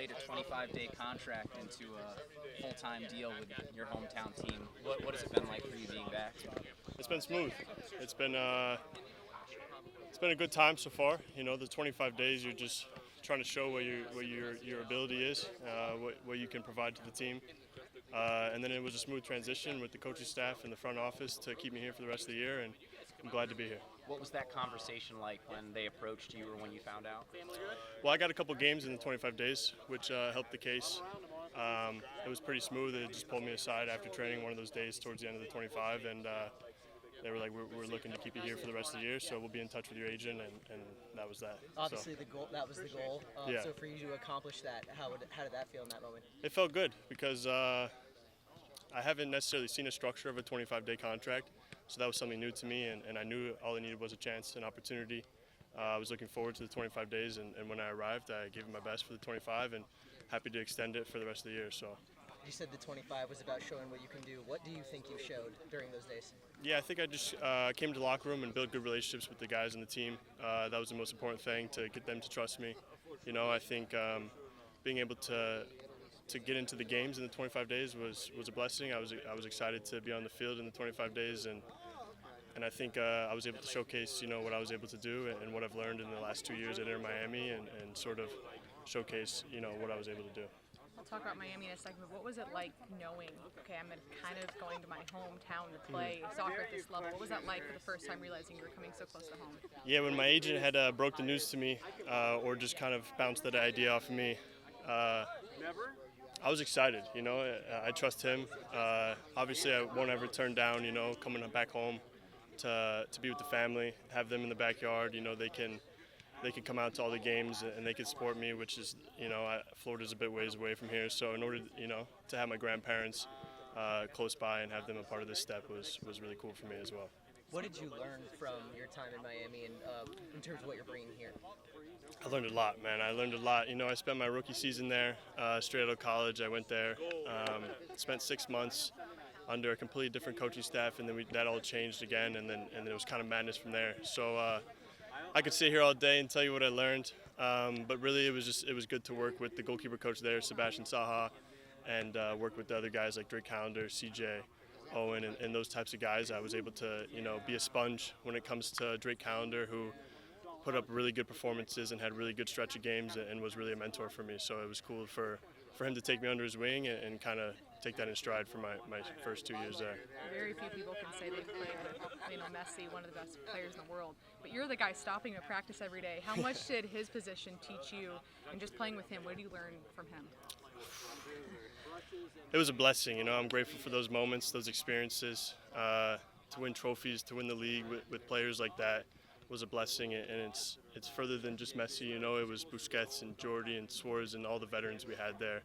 translate a 25-day contract into a full-time deal with your hometown team? What has it been like for you being back? It's been smooth. It's been a good time so far. You know, the 25 days you're just trying to show what your ability is, what you can provide to the team. And then it was a smooth transition with the coaching staff and the front office to keep me here for the rest of the year, and I'm glad to be here. What was that conversation like when they approached you or when you found out? Well, I got a couple games in the 25 days, which helped the case. It was pretty smooth. They just pulled me aside after training one of those days towards the end of the 25, and they were like, we're looking to keep you here for the rest of the year, so we'll be in touch with your agent, and that was that. Obviously, the goal. That was the goal. Yeah. So for you to accomplish that, how did that feel in that moment? It felt good because I haven't necessarily seen a structure of a 25-day contract, so that was something new to me, and I knew all I needed was a chance, an opportunity. I was looking forward to the 25 days, and when I arrived, I gave it my best for the 25, and happy to extend it for the rest of the year. So. You said the 25 was about showing what you can do. What do you think you showed during those days? Yeah, I think I just came to the locker room and built good relationships with the guys on the team. That was the most important thing, to get them to trust me. You know, I think being able to get into the games in the 25 days was a blessing. I was excited to be on the field in the 25 days, and I think I was able to showcase, you know, what I was able to do and what I've learned in the last 2 years at Inter Miami, and sort of showcase, you know, what I was able to do. Talk about Miami in a second, but what was it like knowing, okay, I'm kind of going to my hometown to play soccer at this level? What was that like for the first time realizing you were coming so close to home? Yeah, when my agent had broke the news to me, or just kind of bounced that idea off of me, I was excited, you know. I trust him. Obviously, I won't ever turn down, you know, coming back home to be with the family, have them in the backyard. You know, they can come out to all the games and they can support me, which is, you know, Florida's a bit ways away from here. So in order, you know, to have my grandparents close by and have them a part of this step was really cool for me as well. What did you learn from your time in Miami and in terms of what you're bringing here? I learned a lot, man. I learned a lot. You know, I spent my rookie season there, straight out of college. I went there, spent 6 months under a completely different coaching staff, and then that all changed again, and then it was kind of madness from there. So I could sit here all day and tell you what I learned, but really it was good to work with the goalkeeper coach there, Sebastian Saha, and work with the other guys like Drake Callender, CJ, Owen, and those types of guys. I was able to, you know, be a sponge when it comes to Drake Callender, who put up really good performances and had a really good stretch of games and was really a mentor for me. So it was cool for him to take me under his wing and kind of take that in stride for my first 2 years there. Very few people can say they've played with Lionel Messi, one of the best players in the world. But you're the guy stopping him at practice every day. How much did his position teach you? And just playing with him, what did you learn from him? It was a blessing, you know. I'm grateful for those moments, those experiences. To win trophies, to win the league with players like that was a blessing, and it's further than just Messi, you know. It was Busquets and Jordi and Suarez and all the veterans we had there.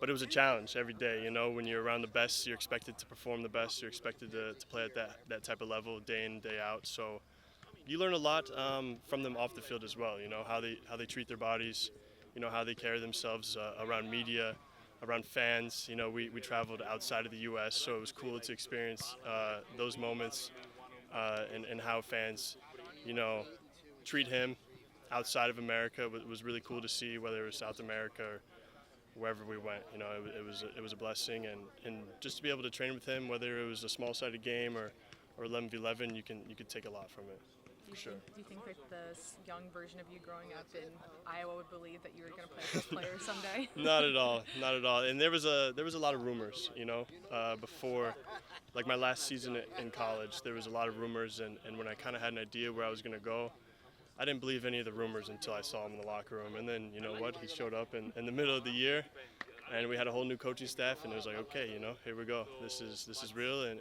But it was a challenge every day, you know. When you're around the best, you're expected to perform the best. You're expected to play at that type of level day in, day out. So you learn a lot from them off the field as well, you know, how they treat their bodies, you know, how they carry themselves around media, around fans. You know, we traveled outside of the U.S., so it was cool to experience those moments and how fans, you know, treat him outside of America. Was really cool to see, whether it was South America or wherever we went. You know, it was a blessing, and just to be able to train with him, whether it was a small-sided game or 11v11, you could take a lot from it. For sure. Do you think that this young version of you growing up in Iowa would believe that you were going to play with those players someday? Not at all, not at all. And there was a lot of rumors, you know, before, like my last season in college, there was a lot of rumors, and when I kind of had an idea where I was going to go, I didn't believe any of the rumors until I saw him in the locker room. And then, you know what, he showed up in the middle of the year, and we had a whole new coaching staff, and it was like, okay, you know, here we go. This is real, and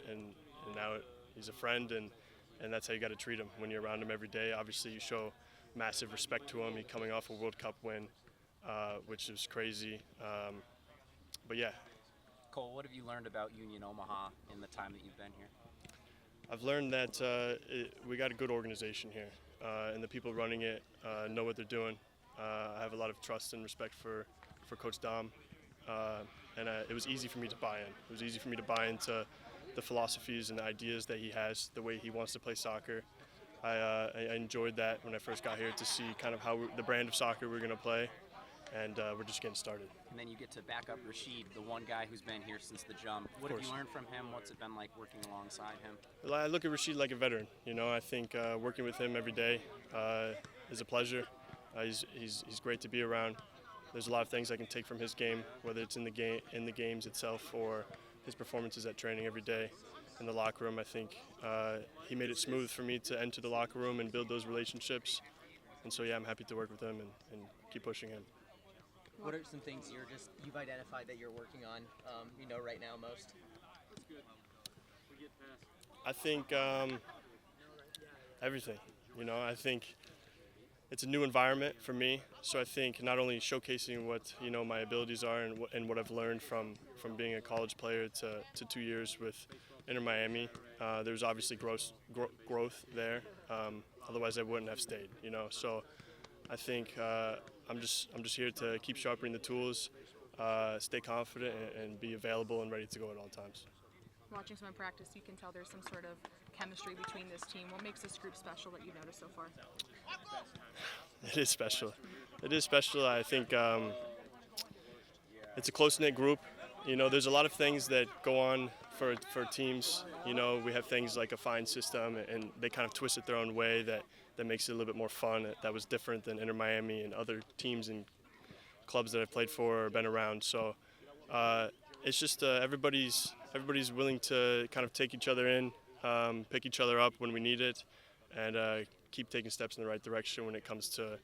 now he's a friend, and that's how you got to treat him when you're around him every day. Obviously, you show massive respect to him. He's coming off a World Cup win, which is crazy. But yeah. Cole, what have you learned about Union Omaha in the time that you've been here? I've learned that we got a good organization here, and the people running it know what they're doing. I have a lot of trust and respect for Coach Dom, and it was easy for me to buy in. It was easy for me to buy into the philosophies and the ideas that he has, the way he wants to play soccer. I enjoyed that when I first got here, to see kind of how the brand of soccer we're going to play. and we're just getting started. And then you get to back up Rashid, the one guy who's been here since the jump. What have you learned from him? What's it been like working alongside him? Well, I look at Rashid like a veteran. I think working with him every day is a pleasure. He's great to be around. There's a lot of things I can take from his game, whether it's in the games itself or his performances at training every day. In the locker room, I think he made it smooth for me to enter the locker room and build those relationships. And so, yeah, I'm happy to work with him and keep pushing him. What are some things you've identified that you're working on, right now most? I think everything. I think it's a new environment for me, so I think not only showcasing what my abilities are and what I've learned from being a college player to 2 years with Inter Miami. There's obviously growth there. Otherwise, I wouldn't have stayed. So I think I'm just here to keep sharpening the tools, stay confident, and be available and ready to go at all times. Watching some in practice, you can tell there's some sort of chemistry between this team. What makes this group special that you've noticed so far? It is special. It is special. I think it's a close-knit group. There's a lot of things that go on for teams. We have things like a fine system, and they kind of twist it their own way that makes it a little bit more fun. That was different than Inter Miami and other teams and clubs that I've played for or been around. So it's just everybody's willing to kind of take each other in, pick each other up when we need it, and keep taking steps in the right direction when it comes to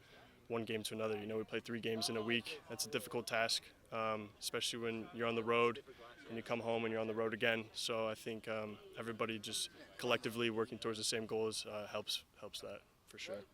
one game to another. We play 3 games in a week. That's a difficult task, especially when you're on the road and you come home and you're on the road again. So I think everybody just collectively working towards the same goals helps that for sure.